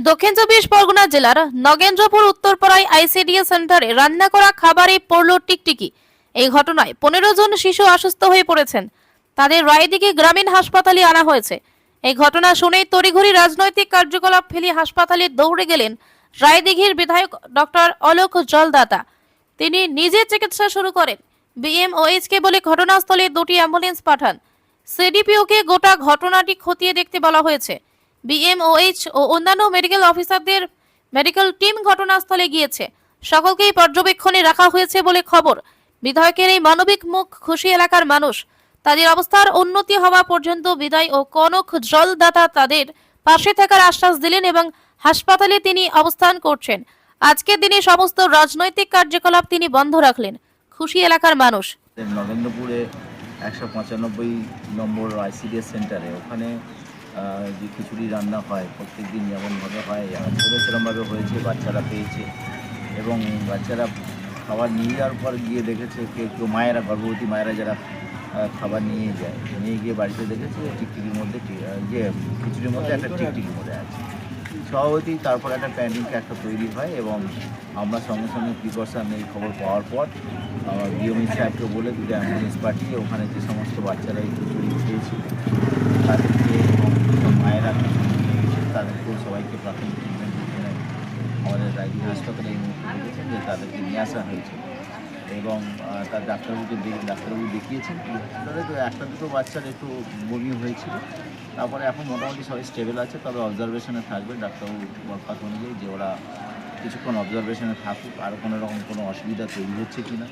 দক্ষিণ চব্বিশ পরগনা জেলার নগেন্দ্রপুর উত্তরপাড়ায় আইসিডিএস সেন্টারে রান্না করা খাবারে পড়ল টিকটিকি। এই ঘটনায় 15 জন শিশু অসুস্থ হয়ে পড়েছেন। তাদের রায়দিঘি গ্রামীণ হাসপাতালে আনা হয়েছে। এই ঘটনা শুনেই তড়িঘড়ি রাজনৈতিক কার্যকলাপ ফেলে হাসপাতালে দৌড়ে গেলেন রায়দিঘির বিধায়ক ডক্টর অলোক জলদাতা। তিনি নিজে চিকিৎসা শুরু করেন। বিএমওএইচকে বলে ঘটনাস্থলে 2টি অ্যাম্বুলেন্স পাঠান। সিডিপিওকে গোটা ঘটনাটি খতিয়ে দেখতে বলা হয়েছে। বিএমওএইচ ও অন্যান্য মেডিকেল অফিসারদের মেডিকেল টিম ঘটনাস্থলে গিয়েছে। সকলকেই পর্যবেক্ষণে রাখা হয়েছে বলে খবর। বিধায়কের এই মানবিক মুখ খুশি এলাকার মানুষ। তাদের অবস্থার উন্নতি হওয়া পর্যন্ত বিধায়ক ও কনক জলদাতা তাদের পাশে থাকার আশ্বাস দিলেন এবং হাসপাতালে তিনি অবস্থান করছেন। আজকের দিনে সমস্ত রাজনৈতিক কার্যকলাপ তিনি বন্ধ রাখলেন। খুশি এলাকার মানুষ। নগেন্দ্রপুরে 195 নম্বর আইসিডিএস সেন্টারে ওখানে যে খিচুড়ি রান্না হয় প্রত্যেক দিন যেমনভাবে হয় আমাদেরও সেরকমভাবে হয়েছে, বাচ্চারা পেয়েছে এবং বাচ্চারা খাবার নিয়ে যাওয়ার পর গিয়ে দেখেছে কেউ মায়েরা, গর্ভবতী মায়েরা যারা খাবার নিয়ে যায়, নিয়ে গিয়ে বাড়িতে দেখেছে টিকটিকির মধ্যে যে খিচুড়ির মধ্যে একটা টিকটিকি মরে আছে। স্বভাবতই তারপর একটা প্যানিক একটা তৈরি হয় এবং আমরা সঙ্গে সঙ্গে প্রিকশন এই খবর পাওয়ার পর আমার বিএমই সাহেবকে বলে 2টা অ্যাম্বুলেন্স পাঠিয়ে ওখানে যে সমস্ত বাচ্চারা এই খিচুড়ি খেয়েছিল তাদেরকে এবং মায়েরা নিয়ে এসে তাদেরকেও সবাইকে প্রাথমিক ট্রিটমেন্ট দিতে নেয়। আমাদের রায়দিঘি হাসপাতালে এই মুহূর্তে দেখেছেন যে তাদেরকে নিয়ে আসা হয়েছে এবং তার ডাক্তারবাবু দেখিয়েছেন। তো 1-2 বাচ্চার একটু বমি হয়েছিল, তারপরে এখন মোটামুটি সবাই স্টেবল আছে, তবে অবজারভেশনে থাকবে। ডাক্তারবাবু কথা অনুযায়ী যে ওরা কিছুক্ষণ অবজারভেশনে থাকুক, আর কোনো রকম কোনো অসুবিধা তৈরি হচ্ছে কি না।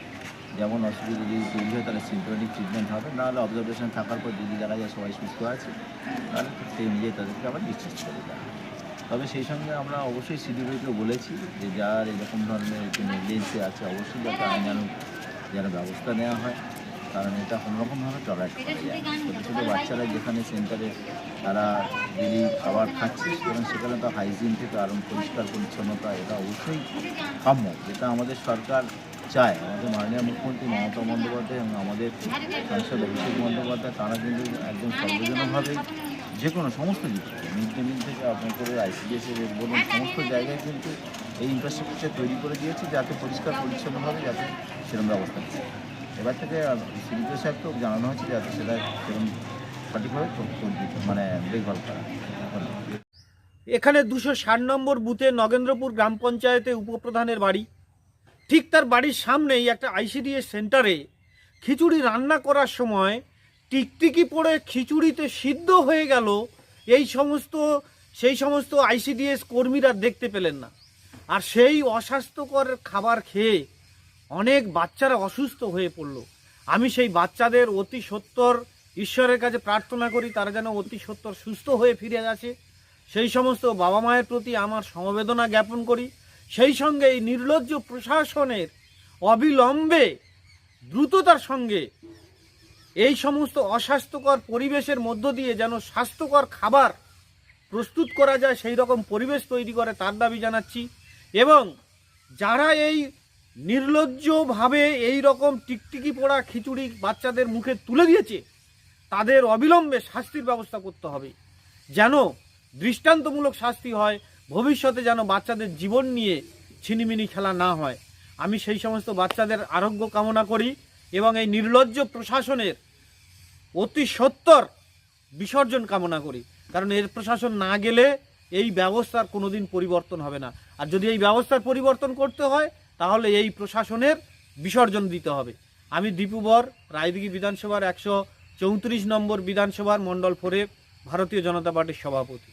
যেমন অসুবিধা যদি তৈরি হয় তাহলে সিম্পটমেটিক ট্রিটমেন্ট হবে, নাহলে অবজারভেশনে থাকার পর যদি দেখা যায় সবাই সুস্থ আছে তাহলে সেই অনুযায়ী তাদেরকে আবার ডিসচার্জ করে দেওয়া। তবে সেই সঙ্গে আমরা অবশ্যই সিডিপিওকে বলেছি যে যার এরকম ধরনের একটু নেগলিজেন্সি আছে অবশ্যই যাতে আইনানুগ যেন ব্যবস্থা নেওয়া হয়, কারণ এটা কোনোরকমভাবে টলারেট করা যায় না। ছোটো ছোটো বাচ্চারা যেখানে সেন্টারে তারা ডেলি খাবার খাচ্ছে এবং সেখানে তো হাইজিন থেকে আরম্ভ পরিষ্কার পরিচ্ছন্নতা এটা অবশ্যই কাম্য, যেটা আমাদের সরকার চায়। আমাদের মাননীয় মুখ্যমন্ত্রী মমতা বন্দ্যোপাধ্যায় এবং আমাদের সাংসদ অভিষেক বন্দ্যোপাধ্যায় তারা কিন্তু একদম সর্বজনভাবেই যে কোনো সমস্ত দিক থেকে মিড ডে মিল থেকে আপনার করে আইসিডিএসের বলুন সমস্ত জায়গায় কিন্তু এই ইনফ্রাস্ট্রাকচার তৈরি করে দিয়েছে যাতে পরিষ্কার পরিচ্ছন্নভাবে যাতে সেরকম ব্যবস্থা নিচ্ছে। এবার থেকে সিডিপিও সাহেবকেও জানানো হচ্ছে যাতে সেটা সেরকম সঠিকভাবে মানে দেখভাল করা। এখানে 260 নম্বর বুথে নগেন্দ্রপুর গ্রাম পঞ্চায়েতে উপপ্রধানের বাড়ি, ঠিক তার বাড়ির সামনেই একটা আইসিডিএস সেন্টারে খিচুড়ি রান্না করার সময় টিকটিকি পড়ে খিচুড়িতে সিদ্ধ হয়ে গেল। সেই সমস্ত আইসিডিএস কর্মীরা দেখতে পেলেন না, আর সেই অস্বাস্থ্যকর খাবার খেয়ে অনেক বাচ্চারা অসুস্থ হয়ে পড়ল। আমি সেই বাচ্চাদের অতি সত্বর ঈশ্বরের কাছে প্রার্থনা করি তারা যেন অতি সত্বর সুস্থ হয়ে ফিরে আসে। সেই সমস্ত বাবা মায়ের প্রতি আমার সমবেদনা জ্ঞাপন করি। সেই সঙ্গে এই নির্লজ্জ প্রশাসনের অবিলম্বে দ্রুততার সঙ্গে এই সমস্ত অস্বাস্থ্যকর পরিবেশের মধ্য দিয়ে যেন স্বাস্থ্যকর খাবার প্রস্তুত করা যায় সেই রকম পরিবেশ তৈরি করে তার দাবি জানাচ্ছি। এবং যারা এই নির্লজ্জভাবে এই রকম টিকটিকি পোড়া খিচুড়ি বাচ্চাদের মুখে তুলে দিয়েছে তাদের অবিলম্বে শাস্তির ব্যবস্থা করতে হবে, যেন দৃষ্টান্তমূলক শাস্তি হয়, ভবিষ্যতে যেন বাচ্চাদের জীবন নিয়ে ছিনিমিনি খেলা না হয়। আমি সেই সমস্ত বাচ্চাদের আরোগ্য কামনা করি এবং এই নির্লজ্জ প্রশাসনের অতি সত্বর বিসর্জন কামনা করি, কারণ এর প্রশাসন না গেলে এই ব্যবস্থার কোনোদিন পরিবর্তন হবে না। আর যদি এই ব্যবস্থার পরিবর্তন করতে হয় তাহলে এই প্রশাসনের বিসর্জন দিতে হবে। আমি দীপু বর, রায়দিঘি বিধানসভার 134 নম্বর বিধানসভার মণ্ডল 4 ভারতীয় জনতা পার্টির সভাপতি।